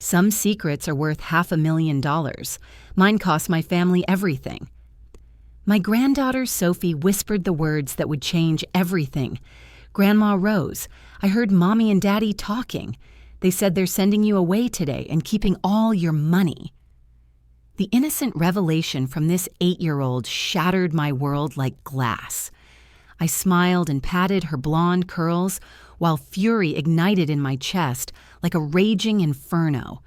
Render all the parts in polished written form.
Some secrets are worth $500,000. Mine cost my family everything. My granddaughter Sophie whispered the words that would change everything. Grandma Rose, I heard Mommy and Daddy talking. They said they're sending you away today and keeping all your money. The innocent revelation from this 8-year-old shattered my world like glass. I smiled and patted her blonde curls while fury ignited in my chest like a raging inferno.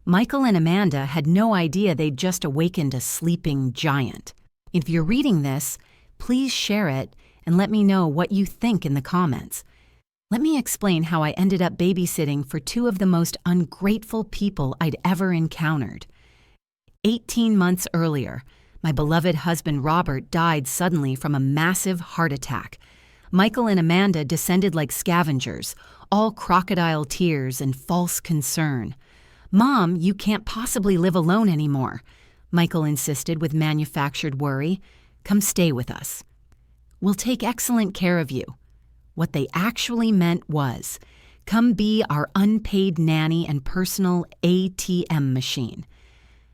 Michael and Amanda had no idea they'd just awakened a sleeping giant. If you're reading this, please share it and let me know what you think in the comments. Let me explain how I ended up babysitting for two of the most ungrateful people I'd ever encountered. 18 months earlier, my beloved husband Robert died suddenly from a massive heart attack. Michael and Amanda descended like scavengers, all crocodile tears and false concern. "Mom, you can't possibly live alone anymore," Michael insisted with manufactured worry. "Come stay with us. We'll take excellent care of you." What they actually meant was, "Come be our unpaid nanny and personal ATM machine."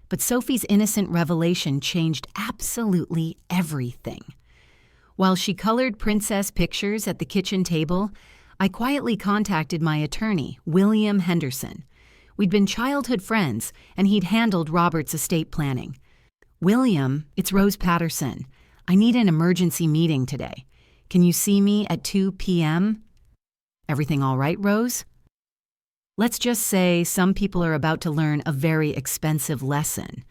But Sophie's innocent revelation changed absolutely everything. While she colored princess pictures at the kitchen table, I quietly contacted my attorney, William Henderson. We'd been childhood friends, and he'd handled Robert's estate planning. "William, it's Rose Patterson. I need an emergency meeting today. Can you see me at 2 p.m.? "Everything all right, Rose?" Let's just say some people are about to learn a very expensive lesson.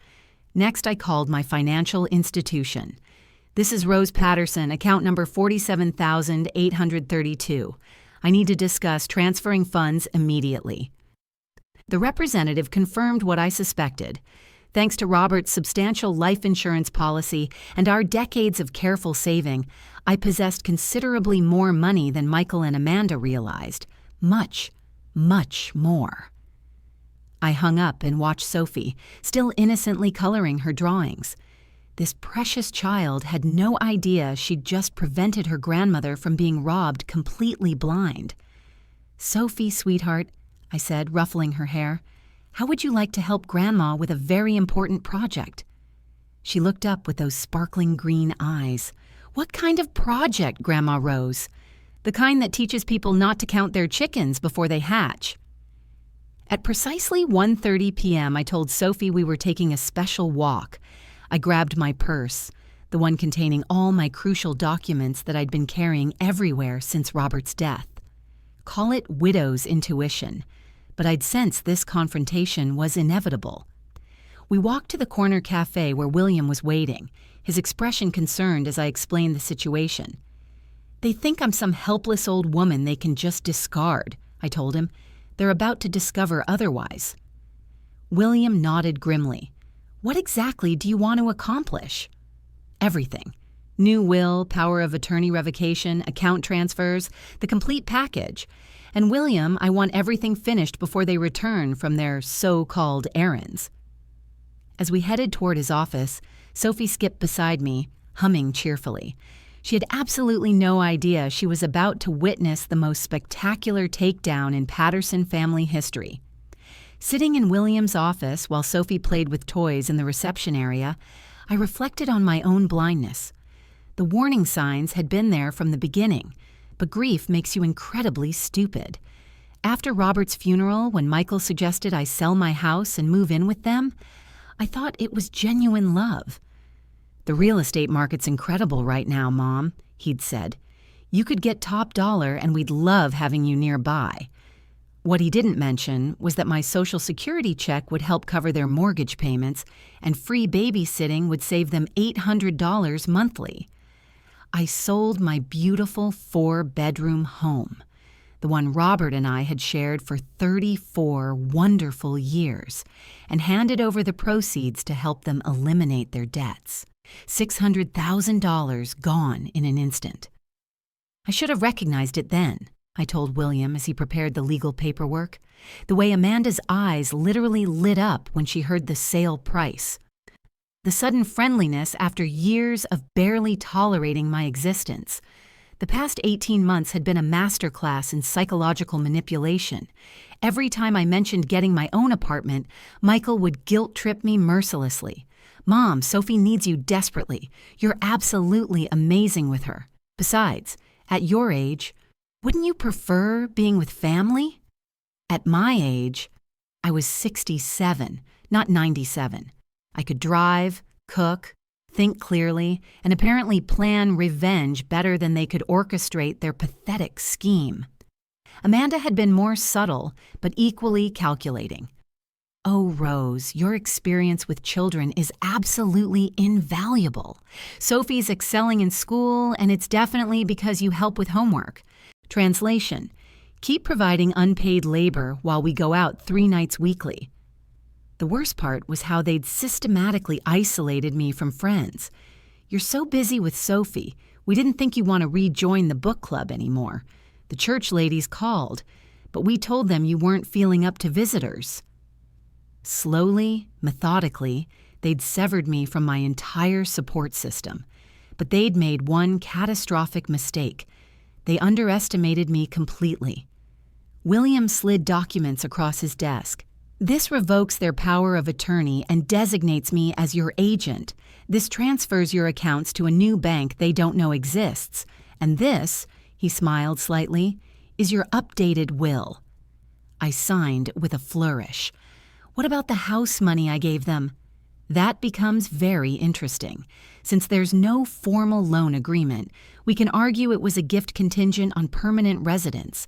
Next, I called my financial institution. "This is Rose Patterson, account number 47,832. I need to discuss transferring funds immediately." The representative confirmed what I suspected. Thanks to Robert's substantial life insurance policy and our decades of careful saving, I possessed considerably more money than Michael and Amanda realized. Much more. I hung up and watched Sophie, still innocently coloring her drawings. This precious child had no idea she'd just prevented her grandmother from being robbed completely blind. "Sophie, sweetheart," I said, ruffling her hair, "how would you like to help Grandma with a very important project?" She looked up with those sparkling green eyes. "What kind of project, Grandma Rose?" "The kind that teaches people not to count their chickens before they hatch." At precisely 1:30 p.m., I told Sophie we were taking a special walk. I grabbed my purse, the one containing all my crucial documents that I'd been carrying everywhere since Robert's death. Call it widow's intuition, but I'd sensed this confrontation was inevitable. We walked to the corner cafe where William was waiting, his expression concerned as I explained the situation. "They think I'm some helpless old woman they can just discard," I told him. "They're about to discover otherwise." William nodded grimly. "What exactly do you want to accomplish?" "Everything. New will, power of attorney revocation, account transfers, the complete package. And William, I want everything finished before they return from their so-called errands." As we headed toward his office, Sophie skipped beside me, humming cheerfully. She had absolutely no idea she was about to witness the most spectacular takedown in Patterson family history. Sitting in William's office while Sophie played with toys in the reception area, I reflected on my own blindness. The warning signs had been there from the beginning, but grief makes you incredibly stupid. After Robert's funeral, when Michael suggested I sell my house and move in with them, I thought it was genuine love. "The real estate market's incredible right now, Mom," he'd said. "You could get top dollar and we'd love having you nearby." What he didn't mention was that my Social Security check would help cover their mortgage payments and free babysitting would save them $800 monthly. I sold my beautiful 4-bedroom home, the one Robert and I had shared for 34 wonderful years, and handed over the proceeds to help them eliminate their debts. $600,000 gone in an instant. "I should have recognized it then," I told William as he prepared the legal paperwork. The way Amanda's eyes literally lit up when she heard the sale price. The sudden friendliness after years of barely tolerating my existence. The past 18 months had been a masterclass in psychological manipulation. Every time I mentioned getting my own apartment, Michael would guilt-trip me mercilessly. "Mom, Sophie needs you desperately. You're absolutely amazing with her. Besides, at your age, wouldn't you prefer being with family?" At my age, I was 67, not 97. I could drive, cook, think clearly, and apparently plan revenge better than they could orchestrate their pathetic scheme. Amanda had been more subtle, but equally calculating. "Oh, Rose, your experience with children is absolutely invaluable. Sophie's excelling in school, and it's definitely because you help with homework. Translation: keep providing unpaid labor while we go out 3 nights weekly." The worst part was how they'd systematically isolated me from friends. "You're so busy with Sophie, we didn't think you want to rejoin the book club anymore. The church ladies called, but we told them you weren't feeling up to visitors." Slowly, methodically, they'd severed me from my entire support system. But they'd made one catastrophic mistake. They underestimated me completely. William slid documents across his desk. "This revokes their power of attorney and designates me as your agent. This transfers your accounts to a new bank they don't know exists. And this," he smiled slightly, "is your updated will." I signed with a flourish. What about the house money I gave them? That becomes very interesting. Since there's no formal loan agreement, we can argue it was a gift contingent on permanent residence.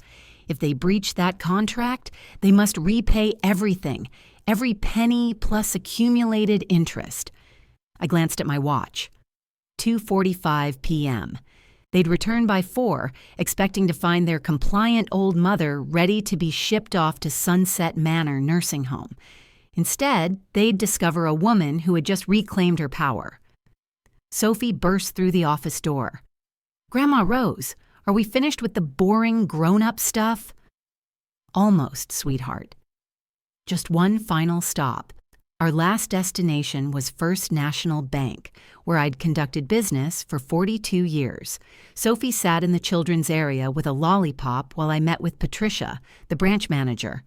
If they breach that contract, they must repay everything, every penny plus accumulated interest. I glanced at my watch. 2:45 p.m. They'd return by 4, expecting to find their compliant old mother ready to be shipped off to Sunset Manor nursing home. Instead, they'd discover a woman who had just reclaimed her power. Sophie burst through the office door. "Grandma Rose, are we finished with the boring grown-up stuff?" "Almost, sweetheart. Just one final stop. Our last destination was First National Bank, where I'd conducted business for 42 years. Sophie sat in the children's area with a lollipop while I met with Patricia, the branch manager.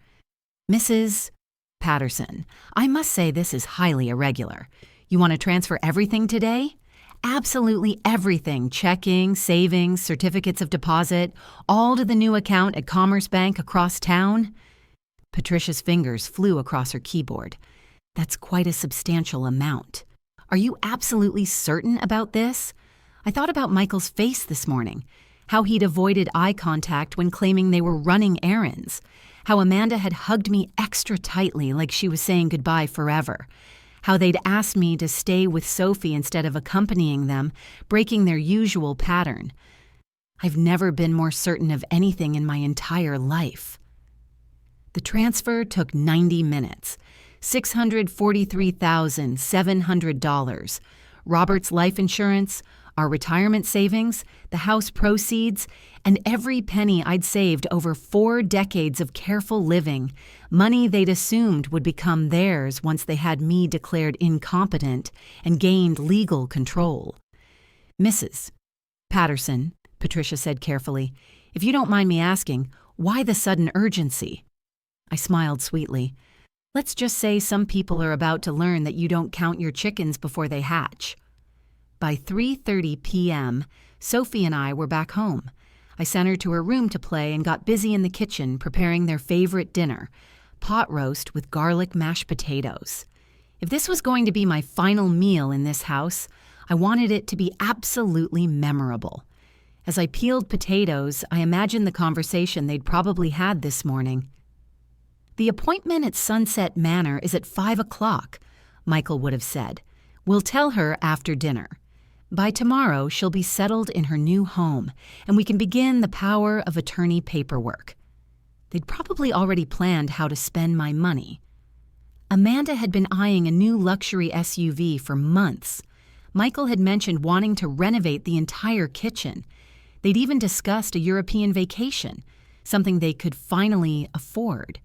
"Mrs. Patterson, I must say this is highly irregular. You want to transfer everything today?" "Absolutely everything, checking, savings, certificates of deposit, all to the new account at Commerce Bank across town." Patricia's fingers flew across her keyboard. "That's quite a substantial amount. Are you absolutely certain about this?" I thought about Michael's face this morning, how he'd avoided eye contact when claiming they were running errands, how Amanda had hugged me extra tightly like she was saying goodbye forever, how they'd asked me to stay with Sophie instead of accompanying them, breaking their usual pattern. I've never been more certain of anything in my entire life. The transfer took 90 minutes. $643,700. Robert's life insurance, our retirement savings, the house proceeds, and every penny I'd saved over 4 decades of careful living, money they'd assumed would become theirs once they had me declared incompetent and gained legal control. "Mrs. Patterson," Patricia said carefully, "if you don't mind me asking, why the sudden urgency?" I smiled sweetly. "Let's just say some people are about to learn that you don't count your chickens before they hatch." By 3:30 p.m., Sophie and I were back home. I sent her to her room to play and got busy in the kitchen preparing their favorite dinner, pot roast with garlic mashed potatoes. If this was going to be my final meal in this house, I wanted it to be absolutely memorable. As I peeled potatoes, I imagined the conversation they'd probably had this morning. "The appointment at Sunset Manor is at 5 o'clock, Michael would have said. "We'll tell her after dinner. By tomorrow, she'll be settled in her new home, and we can begin the power of attorney paperwork." They'd probably already planned how to spend my money. Amanda had been eyeing a new luxury SUV for months. Michael had mentioned wanting to renovate the entire kitchen. They'd even discussed a European vacation, something they could finally afford.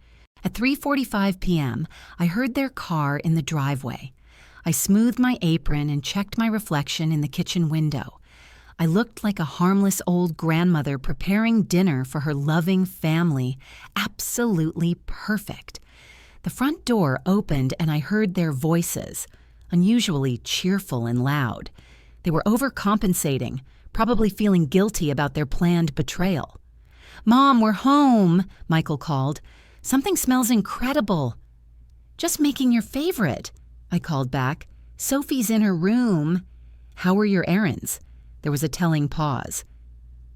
At 3:45 p.m., I heard their car in the driveway. I smoothed my apron and checked my reflection in the kitchen window. I looked like a harmless old grandmother preparing dinner for her loving family. Absolutely perfect. The front door opened and I heard their voices, unusually cheerful and loud. They were overcompensating, probably feeling guilty about their planned betrayal. "Mom, we're home," Michael called. "Something smells incredible." "Just making your favorite," I called back. "Sophie's in her room." "How were your errands?" There was a telling pause.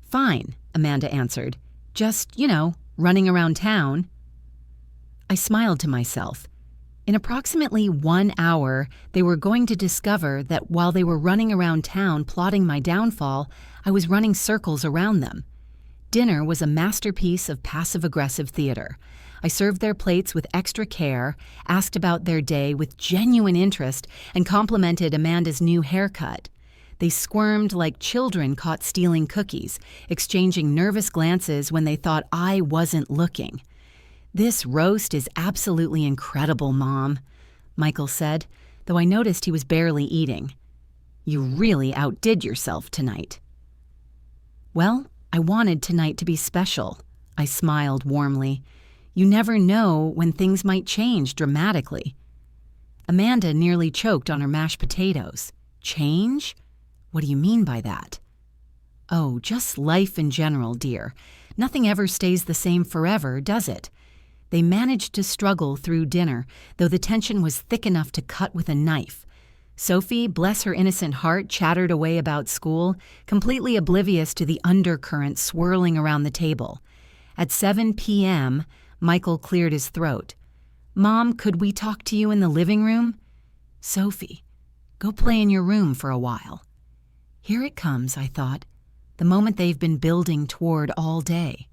"Fine," Amanda answered. "Just, running around town." I smiled to myself. In approximately 1 hour, they were going to discover that while they were running around town plotting my downfall, I was running circles around them. Dinner was a masterpiece of passive-aggressive theater. I served their plates with extra care, asked about their day with genuine interest, and complimented Amanda's new haircut. They squirmed like children caught stealing cookies, exchanging nervous glances when they thought I wasn't looking. "This roast is absolutely incredible, Mom," Michael said, though I noticed he was barely eating. "You really outdid yourself tonight." "Well, I wanted tonight to be special," I smiled warmly. "You never know when things might change dramatically." Amanda nearly choked on her mashed potatoes. "Change? What do you mean by that?" "Oh, just life in general, dear. Nothing ever stays the same forever, does it?" They managed to struggle through dinner, though the tension was thick enough to cut with a knife. Sophie, bless her innocent heart, chattered away about school, completely oblivious to the undercurrent swirling around the table. At 7 p.m., Michael cleared his throat. "Mom, could we talk to you in the living room?" "Sophie, go play in your room for a while." Here it comes, I thought, the moment they've been building toward all day.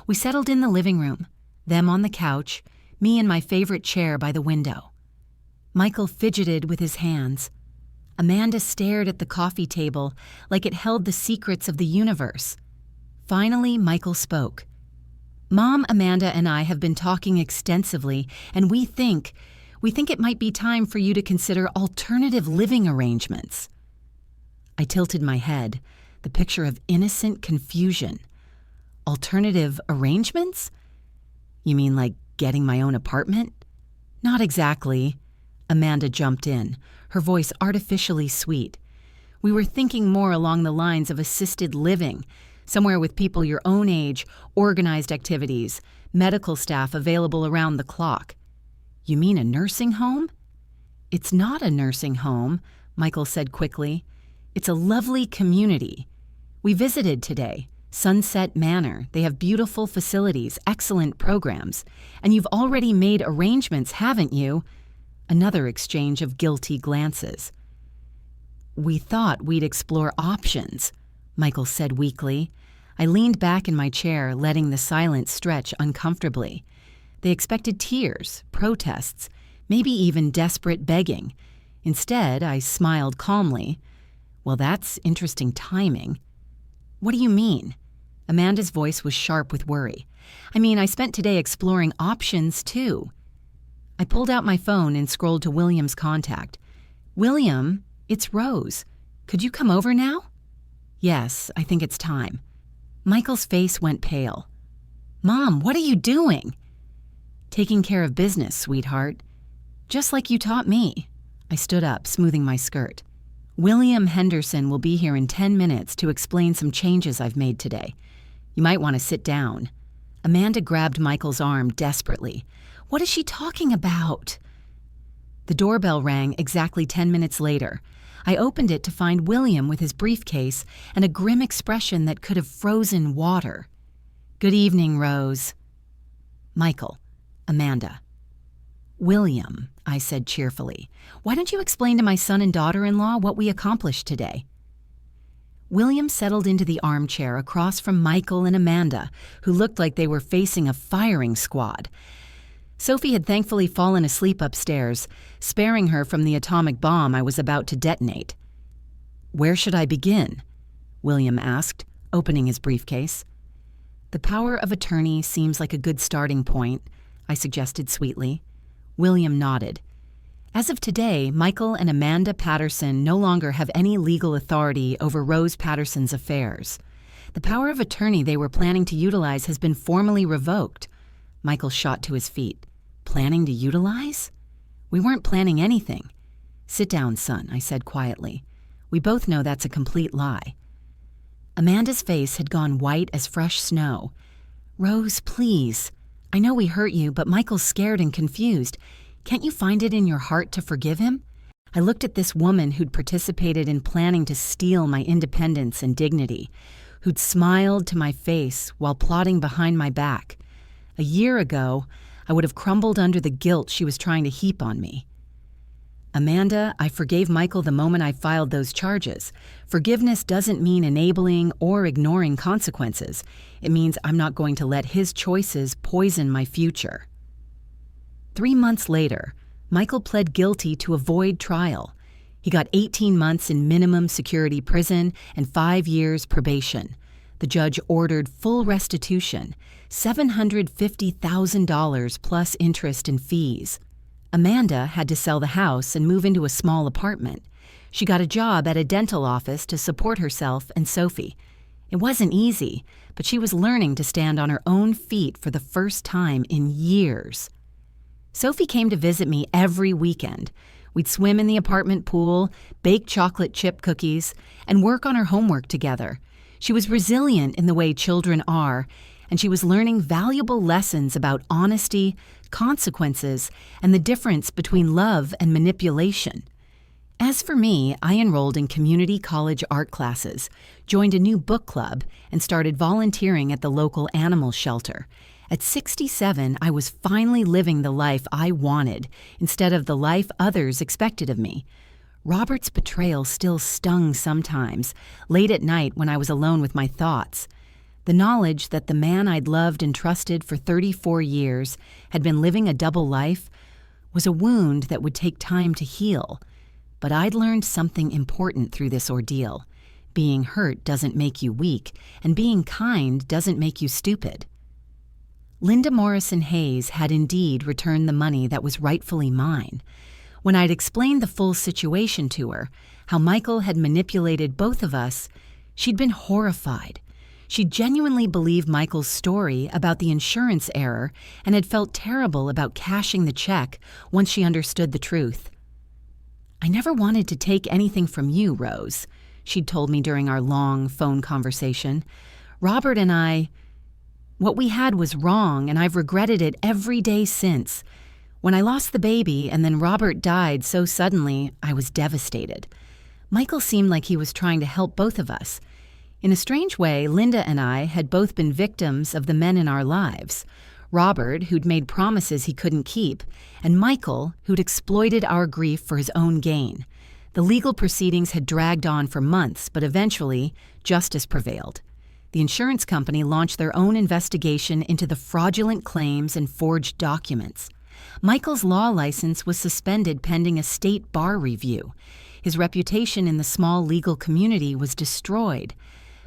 We settled in the living room, them on the couch, me in my favorite chair by the window. Michael fidgeted with his hands. Amanda stared at the coffee table like it held the secrets of the universe. Finally, Michael spoke. "Mom, Amanda, and I have been talking extensively, and we think it might be time for you to consider alternative living arrangements." I tilted my head, the picture of innocent confusion. "Alternative arrangements? You mean like getting my own apartment?" "Not exactly." Amanda jumped in, her voice artificially sweet. "We were thinking more along the lines of assisted living, somewhere with people your own age, organized activities, medical staff available around the clock." "You mean a nursing home?" "It's not a nursing home," Michael said quickly. "It's a lovely community. We visited today. Sunset Manor. They have beautiful facilities, excellent programs. And you've already made arrangements, haven't you?" Another exchange of guilty glances. "We thought we'd explore options," Michael said weakly. I leaned back in my chair, letting the silence stretch uncomfortably. They expected tears, protests, maybe even desperate begging. Instead, I smiled calmly. "Well, that's interesting timing." "What do you mean?" Amanda's voice was sharp with worry. "I mean, I spent today exploring options, too." I pulled out my phone and scrolled to William's contact. "William, it's Rose. Could you come over now?" "Yes, I think it's time." Michael's face went pale. "Mom, what are you doing?" "Taking care of business, sweetheart. Just like you taught me." I stood up, smoothing my skirt. "William Henderson will be here in 10 minutes to explain some changes I've made today. You might want to sit down." Amanda grabbed Michael's arm desperately. "What is she talking about?" The doorbell rang exactly 10 minutes later. I opened it to find William with his briefcase and a grim expression that could have frozen water. "Good evening, Rose." "Michael, Amanda." "William," I said cheerfully, "why don't you explain to my son and daughter-in-law what we accomplished today?" William settled into the armchair across from Michael and Amanda, who looked like they were facing a firing squad. Sophie had thankfully fallen asleep upstairs, sparing her from the atomic bomb I was about to detonate. "Where should I begin?" William asked, opening his briefcase. "The power of attorney seems like a good starting point," I suggested sweetly. William nodded. As of today, Michael and Amanda Patterson no longer have any legal authority over Rose Patterson's affairs. The power of attorney they were planning to utilize has been formally revoked. Michael shot to his feet. Planning to utilize? We weren't planning anything. Sit down, son, I said quietly. We both know that's a complete lie. Amanda's face had gone white as fresh snow. Rose, please. I know we hurt you, but Michael's scared and confused. Can't you find it in your heart to forgive him? I looked at this woman who'd participated in planning to steal my independence and dignity, who'd smiled to my face while plotting behind my back. A year ago, I would have crumbled under the guilt she was trying to heap on me. Amanda, I forgave Michael the moment I filed those charges. Forgiveness doesn't mean enabling or ignoring consequences. It means I'm not going to let his choices poison my future. 3 months later, Michael pled guilty to avoid trial. He got 18 months in minimum security prison and 5 years probation. The judge ordered full restitution, $750,000 plus interest and fees. Amanda had to sell the house and move into a small apartment. She got a job at a dental office to support herself and Sophie. It wasn't easy, but she was learning to stand on her own feet for the first time in years. Sophie came to visit me every weekend. We'd swim in the apartment pool, bake chocolate chip cookies, and work on her homework together. She was resilient in the way children are, and she was learning valuable lessons about honesty, consequences, and the difference between love and manipulation. As for me, I enrolled in community college art classes, joined a new book club, and started volunteering at the local animal shelter. At 67, I was finally living the life I wanted instead of the life others expected of me. Robert's betrayal still stung sometimes, late at night when I was alone with my thoughts. The knowledge that the man I'd loved and trusted for 34 years had been living a double life was a wound that would take time to heal. But I'd learned something important through this ordeal. Being hurt doesn't make you weak, and being kind doesn't make you stupid. Linda Morrison Hayes had indeed returned the money that was rightfully mine. When I'd explained the full situation to her, how Michael had manipulated both of us, she'd been horrified. She genuinely believed Michael's story about the insurance error and had felt terrible about cashing the check once she understood the truth. I never wanted to take anything from you, Rose, she'd told me during our long phone conversation. Robert and I, what we had was wrong, and I've regretted it every day since. When I lost the baby and then Robert died so suddenly, I was devastated. Michael seemed like he was trying to help both of us. In a strange way, Linda and I had both been victims of the men in our lives. Robert, who'd made promises he couldn't keep, and Michael, who'd exploited our grief for his own gain. The legal proceedings had dragged on for months, but eventually, justice prevailed. The insurance company launched their own investigation into the fraudulent claims and forged documents. Michael's law license was suspended pending a state bar review. His reputation in the small legal community was destroyed.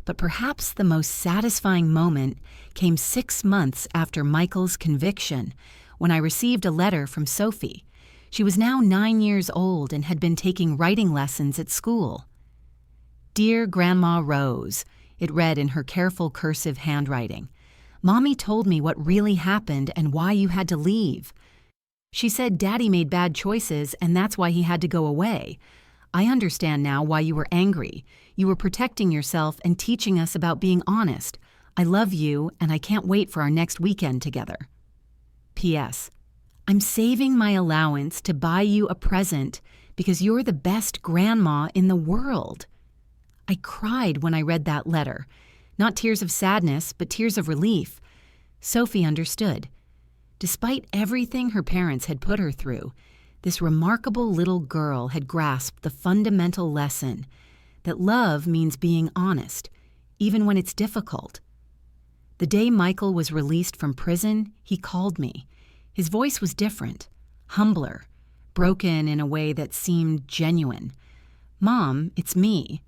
But perhaps the most satisfying moment came 6 months after Michael's conviction, when I received a letter from Sophie. She was now 9 years old and had been taking writing lessons at school. Dear Grandma Rose, it read in her careful cursive handwriting. Mommy told me what really happened and why you had to leave. She said Daddy made bad choices and that's why he had to go away. I understand now why you were angry. You were protecting yourself and teaching us about being honest. I love you, and I can't wait for our next weekend together. P.S. I'm saving my allowance to buy you a present because you're the best grandma in the world. I cried when I read that letter. Not tears of sadness, but tears of relief. Sophie understood. Despite everything her parents had put her through, this remarkable little girl had grasped the fundamental lesson that love means being honest, even when it's difficult. The day Michael was released from prison, he called me. His voice was different, humbler, broken in a way that seemed genuine. Mom, it's me.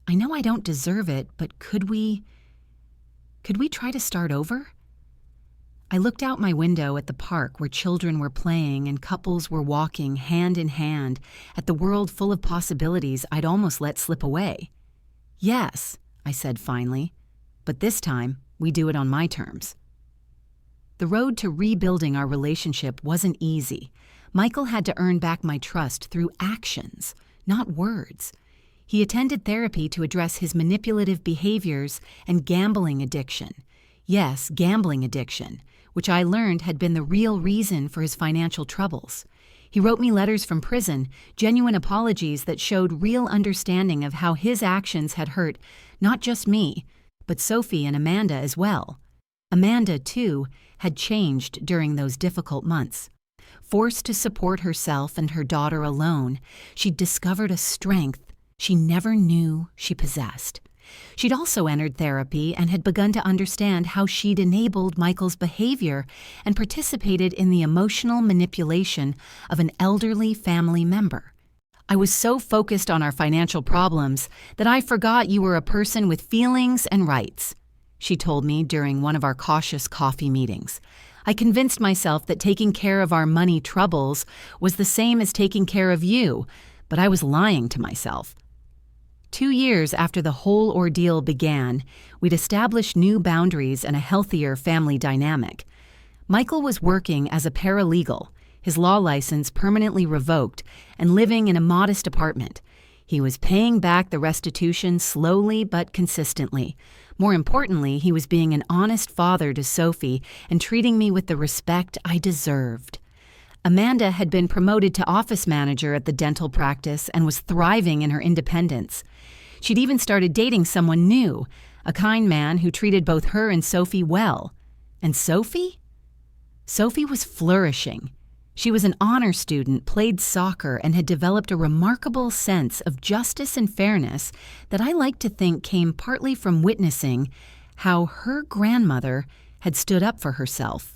I know I don't deserve it, but could we try to start over? I looked out my window at the park where children were playing and couples were walking hand in hand at the world full of possibilities I'd almost let slip away. "Yes," I said finally, "but this time we do it on my terms." The road to rebuilding our relationship wasn't easy. Michael had to earn back my trust through actions, not words. He attended therapy to address his manipulative behaviors and gambling addiction. Yes, gambling addiction, which I learned had been the real reason for his financial troubles. He wrote me letters from prison, genuine apologies that showed real understanding of how his actions had hurt not just me, but Sophie and Amanda as well. Amanda, too, had changed during those difficult months. Forced to support herself and her daughter alone, she'd discovered a strength she never knew she possessed. She'd also entered therapy and had begun to understand how she'd enabled Michael's behavior and participated in the emotional manipulation of an elderly family member. "I was so focused on our financial problems that I forgot you were a person with feelings and rights," she told me during one of our cautious coffee meetings. "I convinced myself that taking care of our money troubles was the same as taking care of you, but I was lying to myself." 2 years after the whole ordeal began, we'd established new boundaries and a healthier family dynamic. Michael was working as a paralegal, his law license permanently revoked, and living in a modest apartment. He was paying back the restitution slowly but consistently. More importantly, he was being an honest father to Sophie and treating me with the respect I deserved. Amanda had been promoted to office manager at the dental practice and was thriving in her independence. She'd even started dating someone new, a kind man who treated both her and Sophie well. And Sophie? Sophie was flourishing. She was an honor student, played soccer, and had developed a remarkable sense of justice and fairness that I like to think came partly from witnessing how her grandmother had stood up for herself.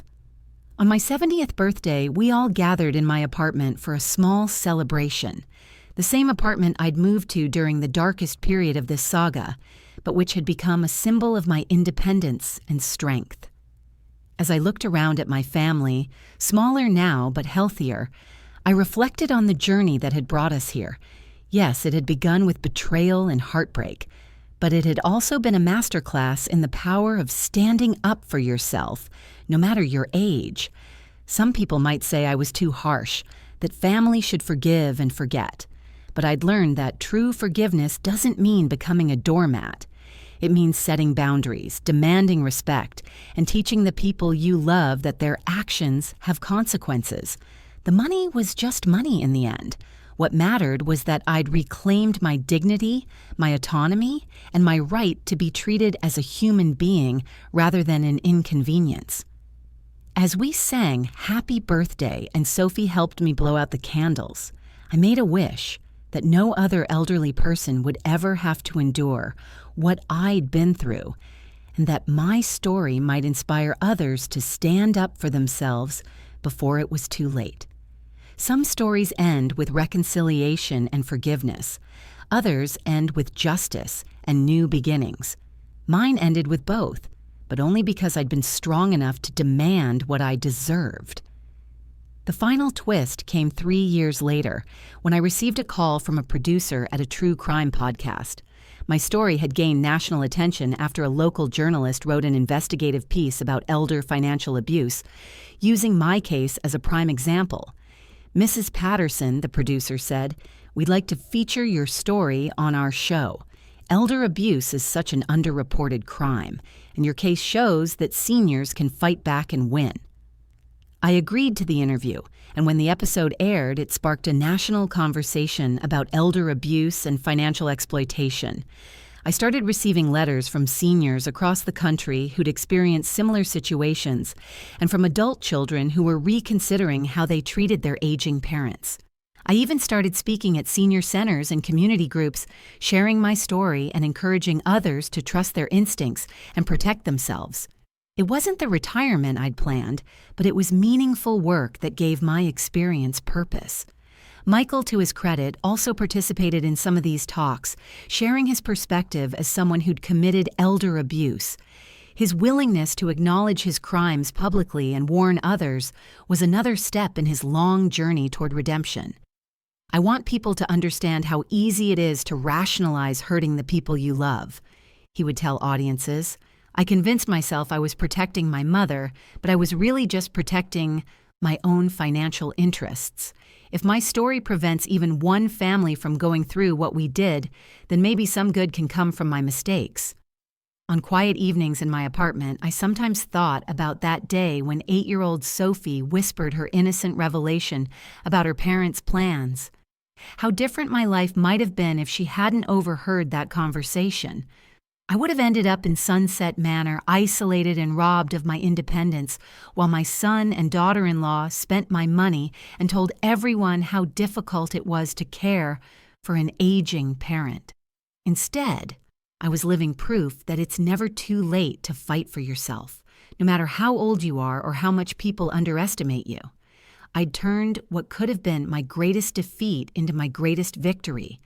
On my 70th birthday, we all gathered in my apartment for a small celebration, the same apartment I'd moved to during the darkest period of this saga, but which had become a symbol of my independence and strength. As I looked around at my family, smaller now but healthier, I reflected on the journey that had brought us here. Yes, it had begun with betrayal and heartbreak, but it had also been a masterclass in the power of standing up for yourself, no matter your age. Some people might say I was too harsh, that family should forgive and forget. But I'd learned that true forgiveness doesn't mean becoming a doormat. It means setting boundaries, demanding respect, and teaching the people you love that their actions have consequences. The money was just money in the end. What mattered was that I'd reclaimed my dignity, my autonomy, and my right to be treated as a human being rather than an inconvenience. As we sang Happy Birthday and Sophie helped me blow out the candles, I made a wish that no other elderly person would ever have to endure what I'd been through, and that my story might inspire others to stand up for themselves before it was too late. Some stories end with reconciliation and forgiveness. Others end with justice and new beginnings. Mine ended with both, but only because I'd been strong enough to demand what I deserved. The final twist came 3 years later, when I received a call from a producer at a true crime podcast. My story had gained national attention after a local journalist wrote an investigative piece about elder financial abuse, using my case as a prime example. "Mrs. Patterson," the producer said, "we'd like to feature your story on our show. Elder abuse is such an underreported crime, and your case shows that seniors can fight back and win." I agreed to the interview, and when the episode aired, it sparked a national conversation about elder abuse and financial exploitation. I started receiving letters from seniors across the country who'd experienced similar situations, and from adult children who were reconsidering how they treated their aging parents. I even started speaking at senior centers and community groups, sharing my story and encouraging others to trust their instincts and protect themselves. It wasn't the retirement I'd planned, but it was meaningful work that gave my experience purpose. Michael, to his credit, also participated in some of these talks, sharing his perspective as someone who'd committed elder abuse. His willingness to acknowledge his crimes publicly and warn others was another step in his long journey toward redemption. I want people to understand how easy it is to rationalize hurting the people you love, he would tell audiences. I convinced myself I was protecting my mother, but I was really just protecting my own financial interests. If my story prevents even one family from going through what we did, then maybe some good can come from my mistakes. On quiet evenings in my apartment, I sometimes thought about that day when 8-year-old Sophie whispered her innocent revelation about her parents' plans. How different my life might have been if she hadn't overheard that conversation. I would have ended up in Sunset Manor, isolated and robbed of my independence, while my son and daughter-in-law spent my money and told everyone how difficult it was to care for an aging parent. Instead, I was living proof that it's never too late to fight for yourself, no matter how old you are or how much people underestimate you. I'd turned what could have been my greatest defeat into my greatest victory,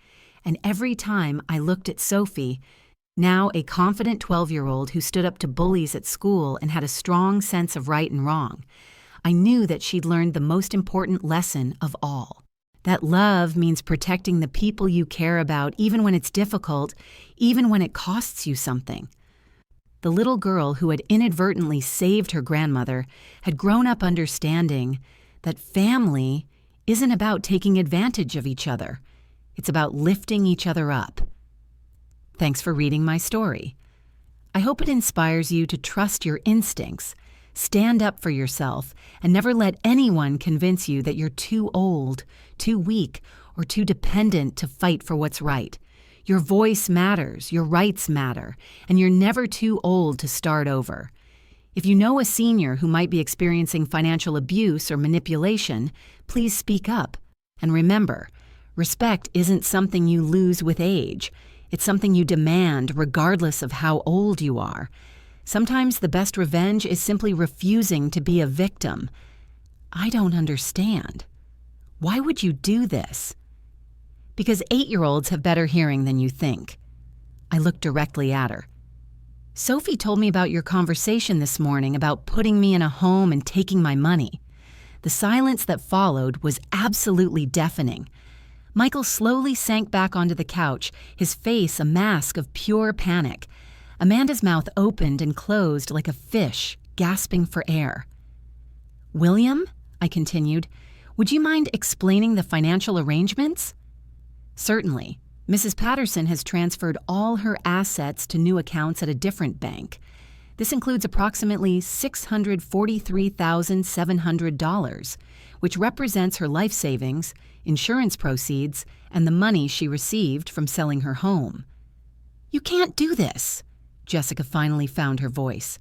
and every time I looked at Sophie, now a confident 12-year-old who stood up to bullies at school and had a strong sense of right and wrong, I knew that she'd learned the most important lesson of all. That love means protecting the people you care about even when it's difficult, even when it costs you something. The little girl who had inadvertently saved her grandmother had grown up understanding that family isn't about taking advantage of each other. It's about lifting each other up. Thanks for reading my story. I hope it inspires you to trust your instincts, stand up for yourself, and never let anyone convince you that you're too old, too weak, or too dependent to fight for what's right. Your voice matters, your rights matter, and you're never too old to start over. If you know a senior who might be experiencing financial abuse or manipulation, please speak up. And remember, respect isn't something you lose with age. It's something you demand regardless of how old you are. Sometimes the best revenge is simply refusing to be a victim. I don't understand. Why would you do this? Because 8-year-olds have better hearing than you think. I looked directly at her. Sophie told me about your conversation this morning about putting me in a home and taking my money. The silence that followed was absolutely deafening. Michael slowly sank back onto the couch, his face a mask of pure panic. Amanda's mouth opened and closed like a fish, gasping for air. "William," I continued, "would you mind explaining the financial arrangements?" "Certainly. Mrs. Patterson has transferred all her assets to new accounts at a different bank. This includes approximately $643,700, which represents her life savings, insurance proceeds, and the money she received from selling her home." "You can't do this." Jessica finally found her voice.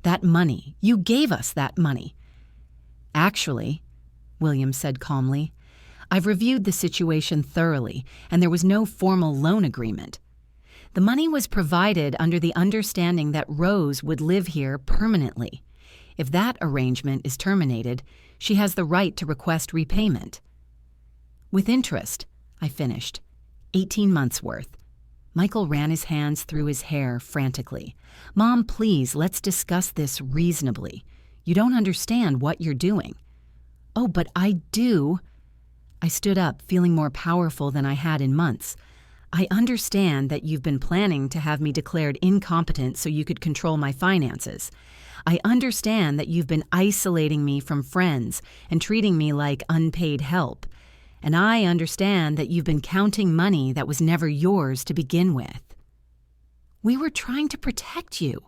"That money, you gave us that money." "Actually," William said calmly, "I've reviewed the situation thoroughly, and there was no formal loan agreement. The money was provided under the understanding that Rose would live here permanently. If that arrangement is terminated, she has the right to request repayment." "With interest," I finished. 18 months' worth. Michael ran his hands through his hair frantically. "Mom, please, let's discuss this reasonably. You don't understand what you're doing." "Oh, but I do." I stood up, feeling more powerful than I had in months. "I understand that you've been planning to have me declared incompetent so you could control my finances. I understand that you've been isolating me from friends and treating me like unpaid help. And I understand that you've been counting money that was never yours to begin with." "We were trying to protect you."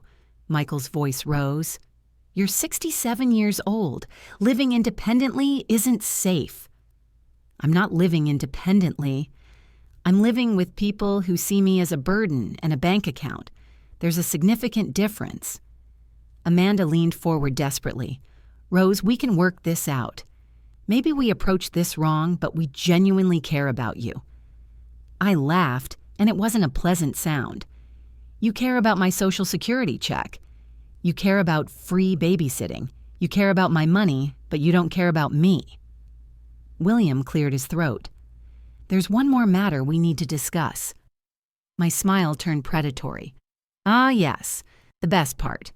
Michael's voice rose. "You're 67 years old. Living independently isn't safe." "I'm not living independently. I'm living with people who see me as a burden and a bank account. There's a significant difference." Amanda leaned forward desperately. "Rose, we can work this out. Maybe we approach this wrong, but we genuinely care about you." I laughed, and it wasn't a pleasant sound. "You care about my Social Security check. You care about free babysitting. You care about my money, but you don't care about me." William cleared his throat. "There's one more matter we need to discuss." My smile turned predatory. "Ah, yes, the best part.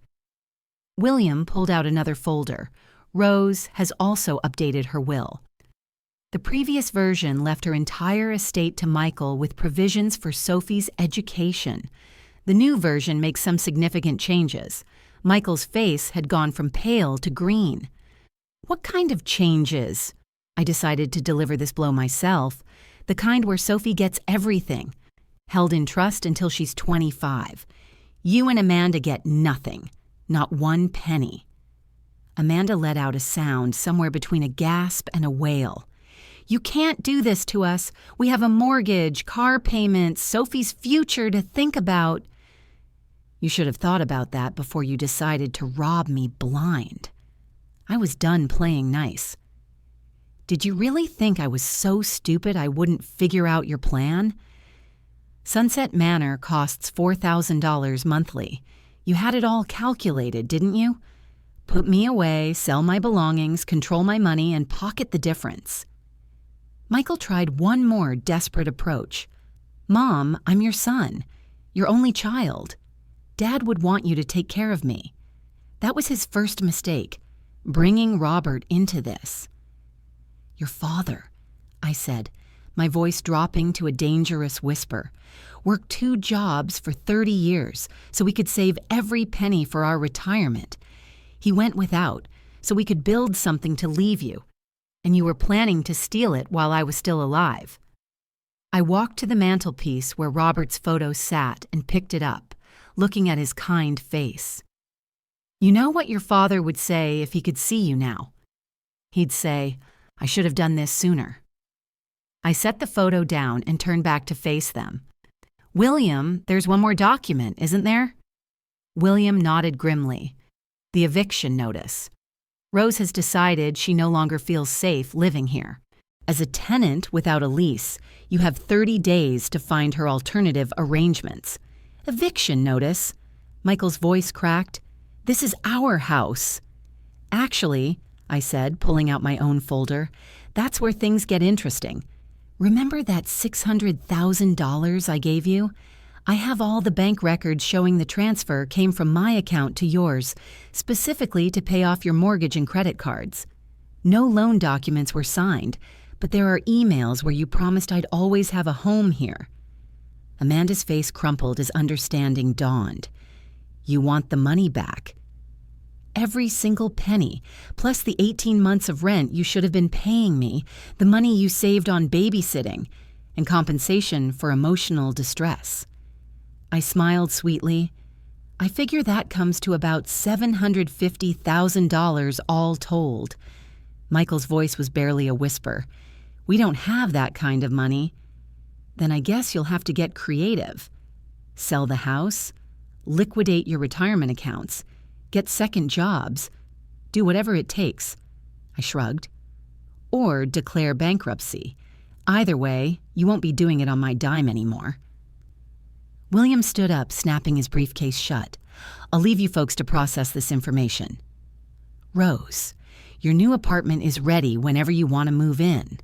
William pulled out another folder. Rose has also updated her will. The previous version left her entire estate to Michael with provisions for Sophie's education. The new version makes some significant changes. Michael's face had gone from pale to green. What kind of changes? I decided to deliver this blow myself, the kind where Sophie gets everything, held in trust until she's 25. You and Amanda get nothing, not one penny. Amanda let out a sound somewhere between a gasp and a wail. You can't do this to us. We have a mortgage, car payments, Sophie's future to think about. You should have thought about that before you decided to rob me blind. I was done playing nice. Did you really think I was so stupid I wouldn't figure out your plan? Sunset Manor costs $4,000 monthly. You had it all calculated, didn't you? Put me away, sell my belongings, control my money, and pocket the difference. Michael tried one more desperate approach. Mom, I'm your son, your only child. Dad would want you to take care of me. That was his first mistake, bringing Robert into this. Your father, I said, my voice dropping to a dangerous whisper, worked 2 jobs for 30 years so we could save every penny for our retirement. He went without so we could build something to leave you, and you were planning to steal it while I was still alive. I walked to the mantelpiece where Robert's photo sat and picked it up, looking at his kind face. You know what your father would say if he could see you now? He'd say, I should have done this sooner. I set the photo down and turned back to face them. William, there's one more document, isn't there? William nodded grimly. The eviction notice. Rose has decided she no longer feels safe living here. As a tenant without a lease, you have 30 days to find her alternative arrangements. Eviction notice? Michael's voice cracked. This is our house. Actually, I said, pulling out my own folder, that's where things get interesting. Remember that $600,000 I gave you? I have all the bank records showing the transfer came from my account to yours, specifically to pay off your mortgage and credit cards. No loan documents were signed, but there are emails where you promised I'd always have a home here. Amanda's face crumpled as understanding dawned. You want the money back. Every single penny, plus the 18 months of rent you should have been paying me, the money you saved on babysitting, and compensation for emotional distress. I smiled sweetly. I figure that comes to about $750,000 all told. Michael's voice was barely a whisper. We don't have that kind of money. Then I guess you'll have to get creative. Sell the house, liquidate your retirement accounts, get second jobs, do whatever it takes. I shrugged. Or declare bankruptcy. Either way, you won't be doing it on my dime anymore. William stood up, snapping his briefcase shut. I'll leave you folks to process this information. Rose, your new apartment is ready whenever you want to move in.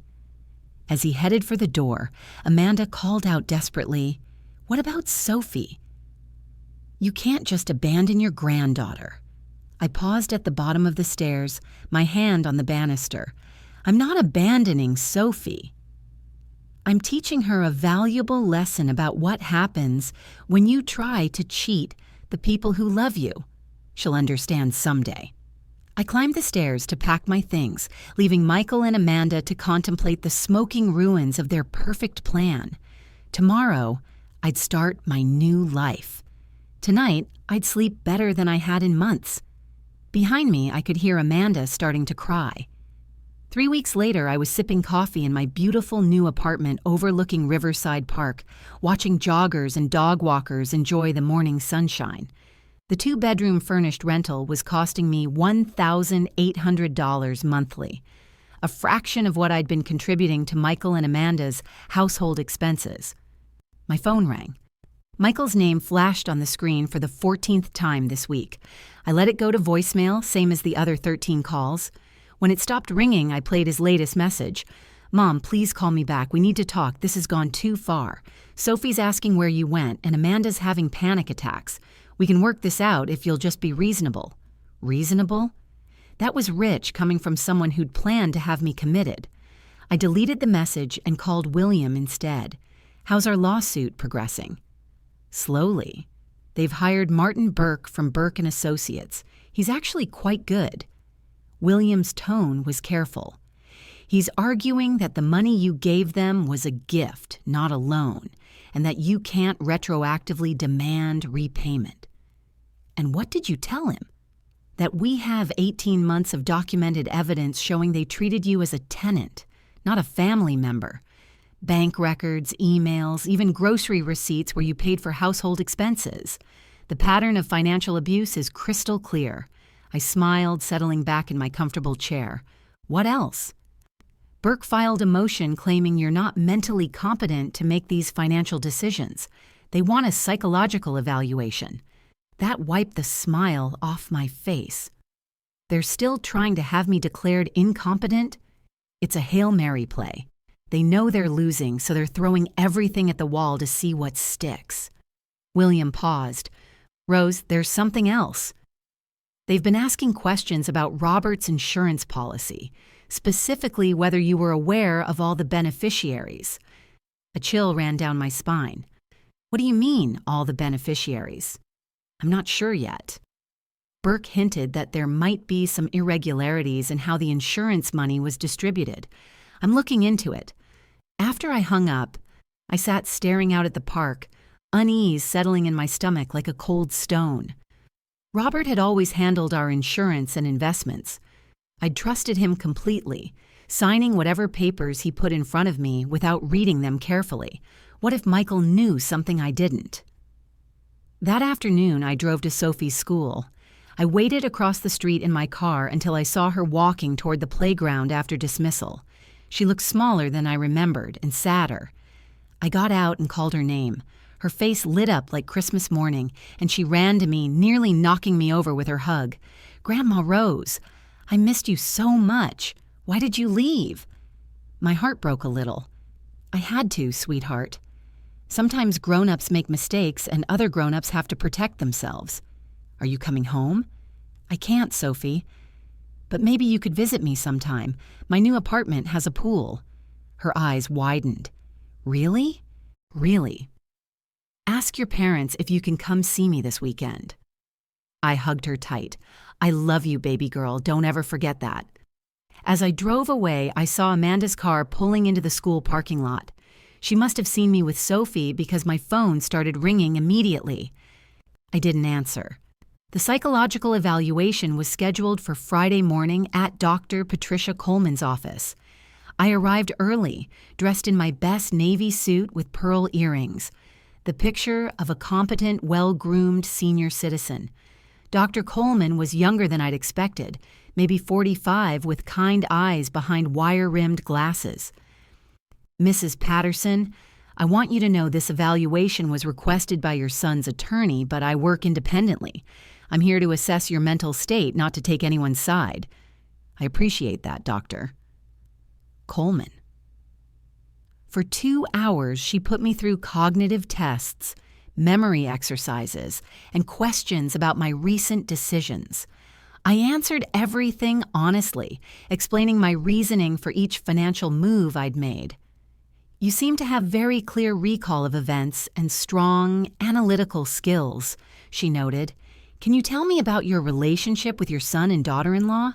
As he headed for the door, Amanda called out desperately, What about Sophie? You can't just abandon your granddaughter. I paused at the bottom of the stairs, my hand on the banister. I'm not abandoning Sophie. I'm teaching her a valuable lesson about what happens when you try to cheat the people who love you. She'll understand someday. I climbed the stairs to pack my things, leaving Michael and Amanda to contemplate the smoking ruins of their perfect plan. Tomorrow, I'd start my new life. Tonight, I'd sleep better than I had in months. Behind me, I could hear Amanda starting to cry. 3 weeks later, I was sipping coffee in my beautiful new apartment overlooking Riverside Park, watching joggers and dog walkers enjoy the morning sunshine. The 2-bedroom furnished rental was costing me $1,800 monthly, a fraction of what I'd been contributing to Michael and Amanda's household expenses. My phone rang. Michael's name flashed on the screen for the 14th time this week. I let it go to voicemail, same as the other 13 calls. When it stopped ringing, I played his latest message. Mom, please call me back. We need to talk. This has gone too far. Sophie's asking where you went, and Amanda's having panic attacks. We can work this out if you'll just be reasonable. Reasonable? That was rich coming from someone who'd planned to have me committed. I deleted the message and called William instead. How's our lawsuit progressing? Slowly. They've hired Martin Burke from Burke & Associates. He's actually quite good. William's tone was careful. He's arguing that the money you gave them was a gift, not a loan, and that you can't retroactively demand repayment. And what did you tell him? That we have 18 months of documented evidence showing they treated you as a tenant, not a family member. Bank records, emails, even grocery receipts where you paid for household expenses. The pattern of financial abuse is crystal clear. I smiled, settling back in my comfortable chair. What else? Burke filed a motion claiming you're not mentally competent to make these financial decisions. They want a psychological evaluation. That wiped the smile off my face. They're still trying to have me declared incompetent? It's a Hail Mary play. They know they're losing, so they're throwing everything at the wall to see what sticks. William paused. Rose, there's something else. They've been asking questions about Robert's insurance policy, specifically whether you were aware of all the beneficiaries. A chill ran down my spine. What do you mean, all the beneficiaries? I'm not sure yet. Burke hinted that there might be some irregularities in how the insurance money was distributed. I'm looking into it. After I hung up, I sat staring out at the park, unease settling in my stomach like a cold stone. Robert had always handled our insurance and investments. I'd trusted him completely, signing whatever papers he put in front of me without reading them carefully. What if Michael knew something I didn't? That afternoon, I drove to Sophie's school. I waited across the street in my car until I saw her walking toward the playground after dismissal. She looked smaller than I remembered and sadder. I got out and called her name. Her face lit up like Christmas morning, and she ran to me, nearly knocking me over with her hug. Grandma Rose, I missed you so much. Why did you leave? My heart broke a little. I had to, sweetheart. Sometimes grown-ups make mistakes and other grown-ups have to protect themselves. Are you coming home? I can't, Sophie. But maybe you could visit me sometime. My new apartment has a pool. Her eyes widened. Really? Really. Ask your parents if you can come see me this weekend. I hugged her tight. I love you, baby girl. Don't ever forget that. As I drove away, I saw Amanda's car pulling into the school parking lot. She must have seen me with Sophie because my phone started ringing immediately. I didn't answer. The psychological evaluation was scheduled for Friday morning at Dr. Patricia Coleman's office. I arrived early, dressed in my best navy suit with pearl earrings. The picture of a competent, well-groomed senior citizen. Dr. Coleman was younger than I'd expected, maybe 45 with kind eyes behind wire-rimmed glasses. Mrs. Patterson, I want you to know this evaluation was requested by your son's attorney, but I work independently. I'm here to assess your mental state, not to take anyone's side. I appreciate that, Doctor. Coleman. For 2 hours, she put me through cognitive tests, memory exercises, and questions about my recent decisions. I answered everything honestly, explaining my reasoning for each financial move I'd made. You seem to have very clear recall of events and strong analytical skills, she noted. Can you tell me about your relationship with your son and daughter-in-law?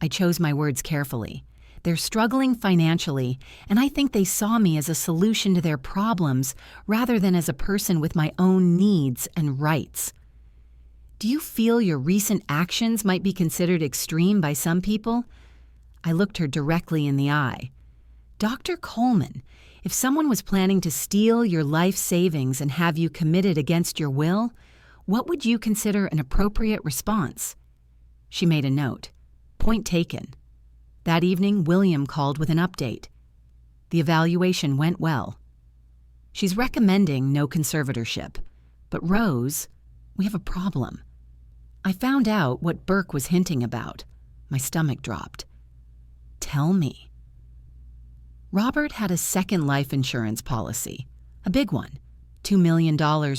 I chose my words carefully. They're struggling financially, and I think they saw me as a solution to their problems rather than as a person with my own needs and rights. Do you feel your recent actions might be considered extreme by some people? I looked her directly in the eye. Dr. Coleman, if someone was planning to steal your life savings and have you committed against your will, what would you consider an appropriate response? She made a note. Point taken. That evening, William called with an update. The evaluation went well. She's recommending no conservatorship. But Rose, we have a problem. I found out what Burke was hinting about. My stomach dropped. Tell me. Robert had a second life insurance policy, a big one, $2 million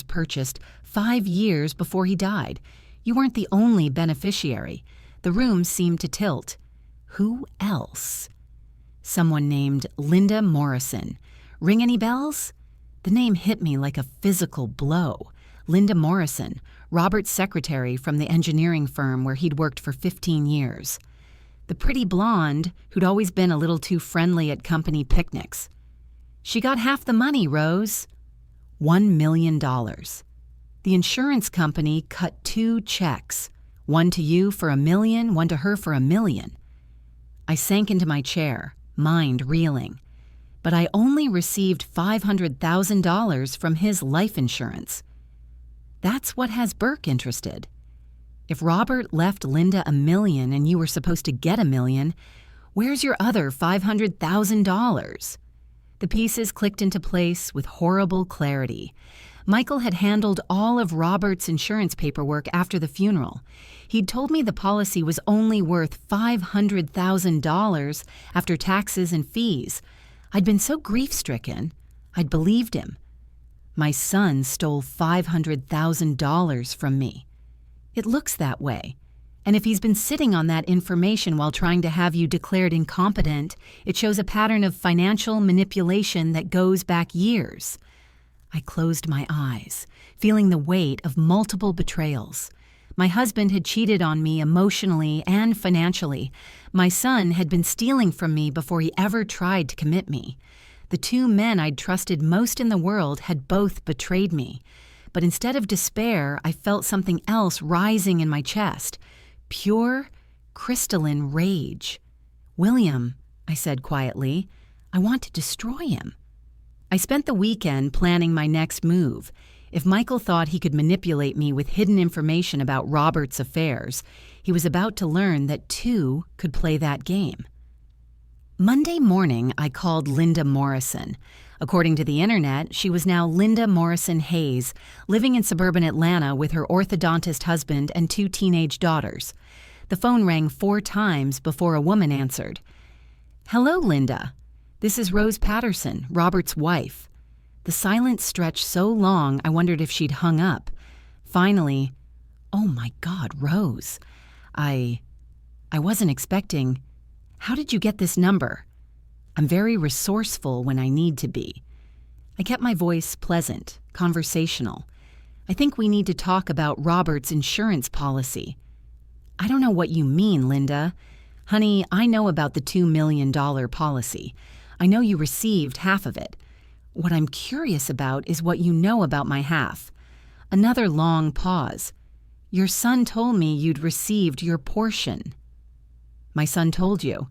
purchased 5 years before he died. You weren't the only beneficiary. The room seemed to tilt. Who else? Someone named Linda Morrison. Ring any bells? The name hit me like a physical blow. Linda Morrison, Robert's secretary from the engineering firm where he'd worked for 15 years. The pretty blonde who'd always been a little too friendly at company picnics. She got half the money, Rose. $1 million. The insurance company cut 2 checks, one to you for $1 million, one to her for $1 million. I sank into my chair, mind reeling. But I only received $500,000 from his life insurance. That's what has Burke interested. If Robert left Linda $1 million and you were supposed to get $1 million, where's your other $500,000? The pieces clicked into place with horrible clarity. Michael had handled all of Robert's insurance paperwork after the funeral. He'd told me the policy was only worth $500,000 after taxes and fees. I'd been so grief-stricken, I'd believed him. My son stole $500,000 from me. It looks that way. And if he's been sitting on that information while trying to have you declared incompetent, it shows a pattern of financial manipulation that goes back years. I closed my eyes, feeling the weight of multiple betrayals. My husband had cheated on me emotionally and financially. My son had been stealing from me before he ever tried to commit me. The 2 men I'd trusted most in the world had both betrayed me. But instead of despair, I felt something else rising in my chest. Pure, crystalline rage. "William," I said quietly, "I want to destroy him." I spent the weekend planning my next move. If Michael thought he could manipulate me with hidden information about Robert's affairs, he was about to learn that 2 could play that game. Monday morning, I called Linda Morrison. According to the internet, she was now Linda Morrison Hayes, living in suburban Atlanta with her orthodontist husband and 2 teenage daughters. The phone rang 4 times before a woman answered. "Hello, Linda. This is Rose Patterson, Robert's wife." The silence stretched so long I wondered if she'd hung up. Finally, "Oh my God, Rose. I wasn't expecting. How did you get this number? I'm very resourceful when I need to be." I kept my voice pleasant, conversational. "I think we need to talk about Robert's insurance policy." "I don't know what you mean, Linda. Honey, I know about the $2 million policy. I know you received half of it. What I'm curious about is what you know about my half." Another long pause. "Your son told me you'd received your portion." "My son told you?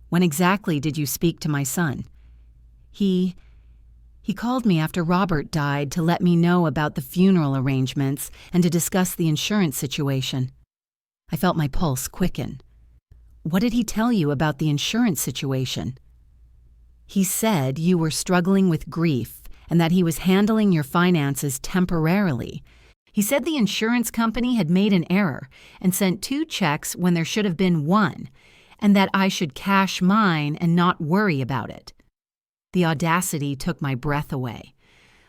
When exactly did you speak to my son?" He called me after Robert died to let me know about the funeral arrangements and to discuss the insurance situation." I felt my pulse quicken. "What did he tell you about the insurance situation?" "He said you were struggling with grief and that he was handling your finances temporarily. He said the insurance company had made an error and sent 2 checks when there should have been 1, and that I should cash mine and not worry about it." The audacity took my breath away.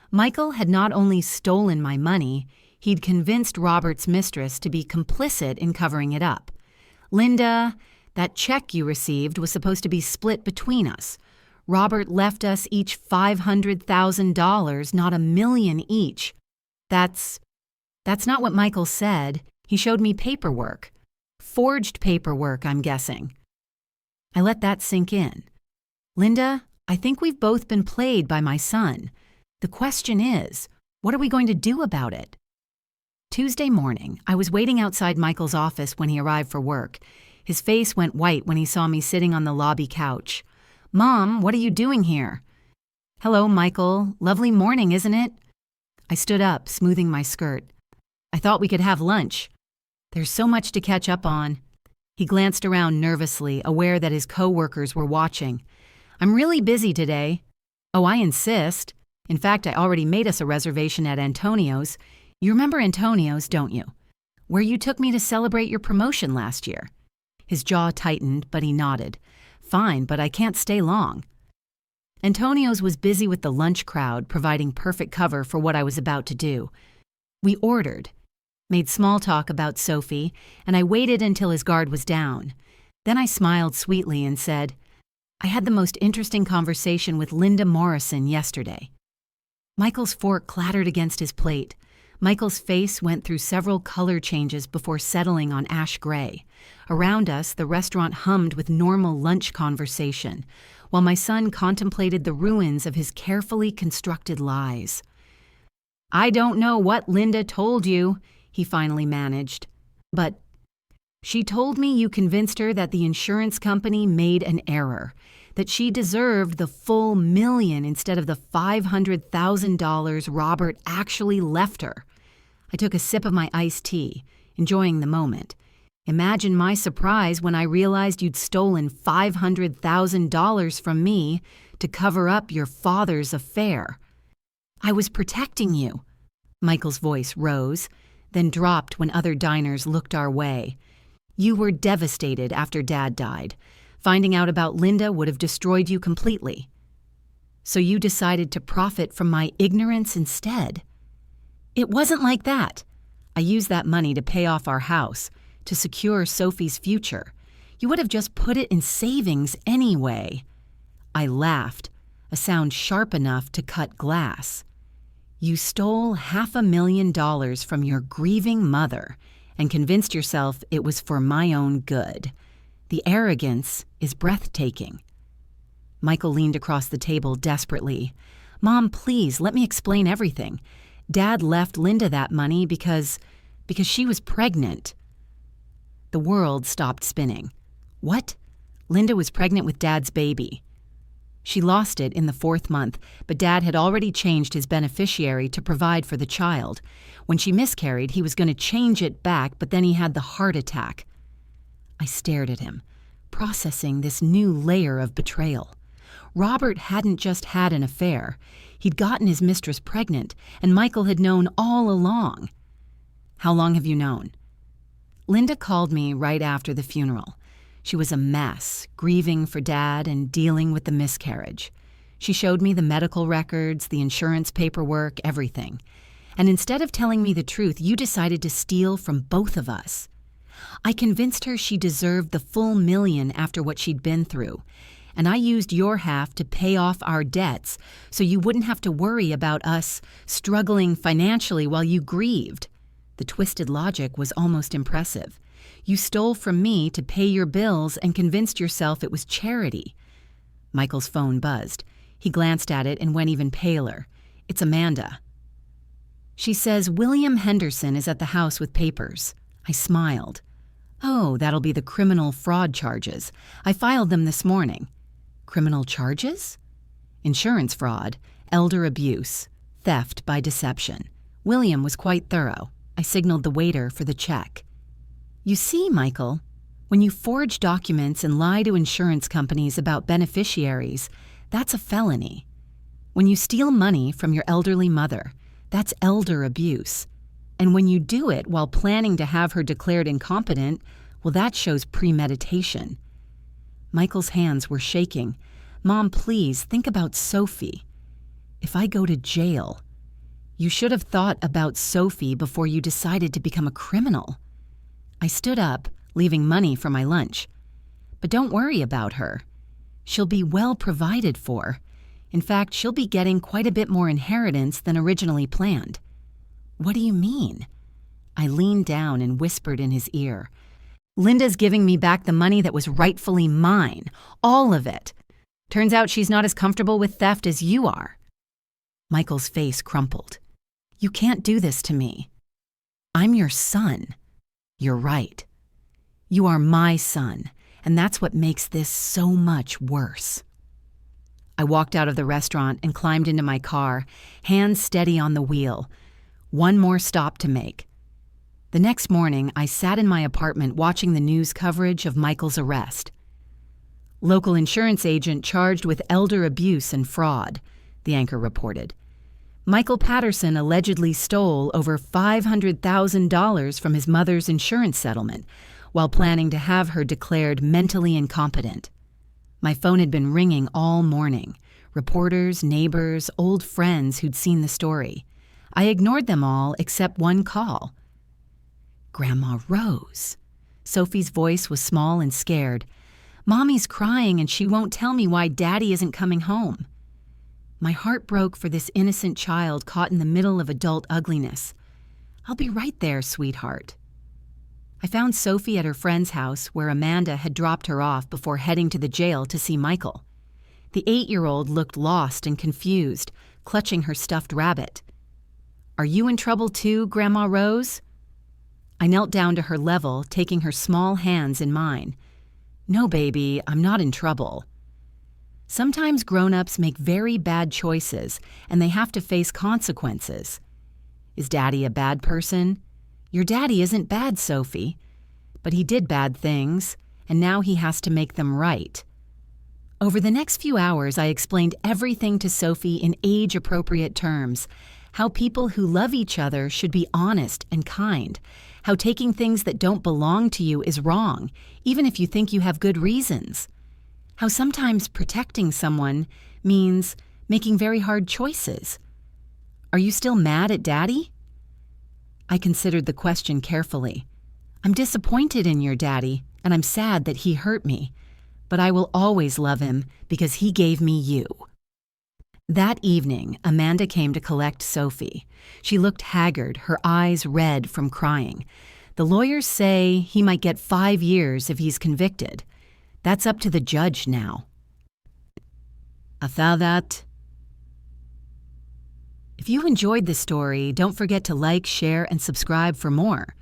Michael had not only stolen my money, he'd convinced Robert's mistress to be complicit in covering it up. "Linda, that check you received was supposed to be split between us. Robert left us each $500,000, not $1 million each. That's not what Michael said. He showed me paperwork. Forged paperwork, I'm guessing." I let that sink in. "Linda, I think we've both been played by my son. The question is, what are we going to do about it?" Tuesday morning, I was waiting outside Michael's office when he arrived for work. His face went white when he saw me sitting on the lobby couch. "Mom, what are you doing here?" "Hello, Michael. Lovely morning, isn't it?" I stood up, smoothing my skirt. "I thought we could have lunch. There's so much to catch up on." He glanced around nervously, aware that his co-workers were watching. "I'm really busy today." "Oh, I insist. In fact, I already made us a reservation at Antonio's. You remember Antonio's, don't you? Where you took me to celebrate your promotion last year." His jaw tightened, but he nodded. "Fine, but I can't stay long." Antonio's was busy with the lunch crowd, providing perfect cover for what I was about to do. We ordered. made small talk about Sophie, and I waited until his guard was down. Then I smiled sweetly and said, "I had the most interesting conversation with Linda Morrison yesterday." Michael's fork clattered against his plate. Michael's face went through several color changes before settling on ash gray. Around us, the restaurant hummed with normal lunch conversation, while my son contemplated the ruins of his carefully constructed lies. "I don't know what Linda told you," he finally managed, "but she told me you convinced her that the insurance company made an error, that she deserved the full $1 million instead of the $500,000 Robert actually left her." I took a sip of my iced tea, enjoying the moment. Imagine my surprise when I realized you'd stolen $500,000 from me to cover up your father's affair. "I was protecting you." Michael's voice rose, then dropped when other diners looked our way. "You were devastated after Dad died. Finding out about Linda would have destroyed you completely. So you decided to profit from my ignorance instead." "It wasn't like that. I used that money to pay off our house, to secure Sophie's future. You would have just put it in savings anyway." I laughed, a sound sharp enough to cut glass. "You stole $500,000 from your grieving mother and convinced yourself it was for my own good. The arrogance is breathtaking." Michael leaned across the table desperately. "Mom, please, let me explain everything. Dad left Linda that money because she was pregnant." The world stopped spinning. "What? Linda was pregnant with Dad's baby." "She lost it in the 4th month, but Dad had already changed his beneficiary to provide for the child. When she miscarried, he was going to change it back, but then he had the heart attack." I stared at him, processing this new layer of betrayal. Robert hadn't just had an affair. He'd gotten his mistress pregnant, and Michael had known all along. "How long have you known?" Linda called me right after the funeral. She was a mess, grieving for Dad and dealing with the miscarriage. She showed me the medical records, the insurance paperwork, everything. And instead of telling me the truth, you decided to steal from both of us. I convinced her she deserved the full $1 million after what she'd been through, and I used your half to pay off our debts so you wouldn't have to worry about us struggling financially while you grieved. The twisted logic was almost impressive. You stole from me to pay your bills and convinced yourself it was charity. Michael's phone buzzed. He glanced at it and went even paler. "It's Amanda." "She says William Henderson is at the house with papers." I smiled. "Oh, that'll be the criminal fraud charges. I filed them this morning." "Criminal charges?" "Insurance fraud, elder abuse, theft by deception." William was quite thorough. I signaled the waiter for the check. "You see, Michael, when you forge documents and lie to insurance companies about beneficiaries, that's a felony. When you steal money from your elderly mother, that's elder abuse. And when you do it while planning to have her declared incompetent, well, that shows premeditation." Michael's hands were shaking. "Mom, please, think about Sophie. If I go to jail, you should have thought about Sophie before you decided to become a criminal." I stood up, leaving money for my lunch. "But don't worry about her. She'll be well provided for. In fact, she'll be getting quite a bit more inheritance than originally planned." "What do you mean?" I leaned down and whispered in his ear. "Linda's giving me back the money that was rightfully mine. All of it. Turns out she's not as comfortable with theft as you are." Michael's face crumpled. "You can't do this to me. I'm your son." "You're right. You are my son, and that's what makes this so much worse." I walked out of the restaurant and climbed into my car, hands steady on the wheel. One more stop to make. The next morning, I sat in my apartment watching the news coverage of Michael's arrest. "Local insurance agent charged with elder abuse and fraud," the anchor reported. "Michael Patterson allegedly stole over $500,000 from his mother's insurance settlement while planning to have her declared mentally incompetent." My phone had been ringing all morning. Reporters, neighbors, old friends who'd seen the story. I ignored them all except one call. Grandma Rose. Sophie's voice was small and scared. Mommy's crying and she won't tell me why Daddy isn't coming home. My heart broke for this innocent child caught in the middle of adult ugliness. I'll be right there, sweetheart. I found Sophie at her friend's house where Amanda had dropped her off before heading to the jail to see Michael. The 8-year-old looked lost and confused, clutching her stuffed rabbit. "Are you in trouble too, Grandma Rose?" I knelt down to her level, taking her small hands in mine. "No, baby, I'm not in trouble." Sometimes grown-ups make very bad choices, and they have to face consequences. Is Daddy a bad person? Your daddy isn't bad, Sophie. But he did bad things, and now he has to make them right. Over the next few hours, I explained everything to Sophie in age-appropriate terms. How people who love each other should be honest and kind. How taking things that don't belong to you is wrong, even if you think you have good reasons. How sometimes protecting someone means making very hard choices. Are you still mad at Daddy? I considered the question carefully. I'm disappointed in your daddy, and I'm sad that he hurt me. But I will always love him because he gave me you. That evening, Amanda came to collect Sophie. She looked haggard, her eyes red from crying. The lawyers say he might get 5 years if he's convicted. That's up to the judge now. Athadat. If you enjoyed this story, don't forget to like, share, and subscribe for more.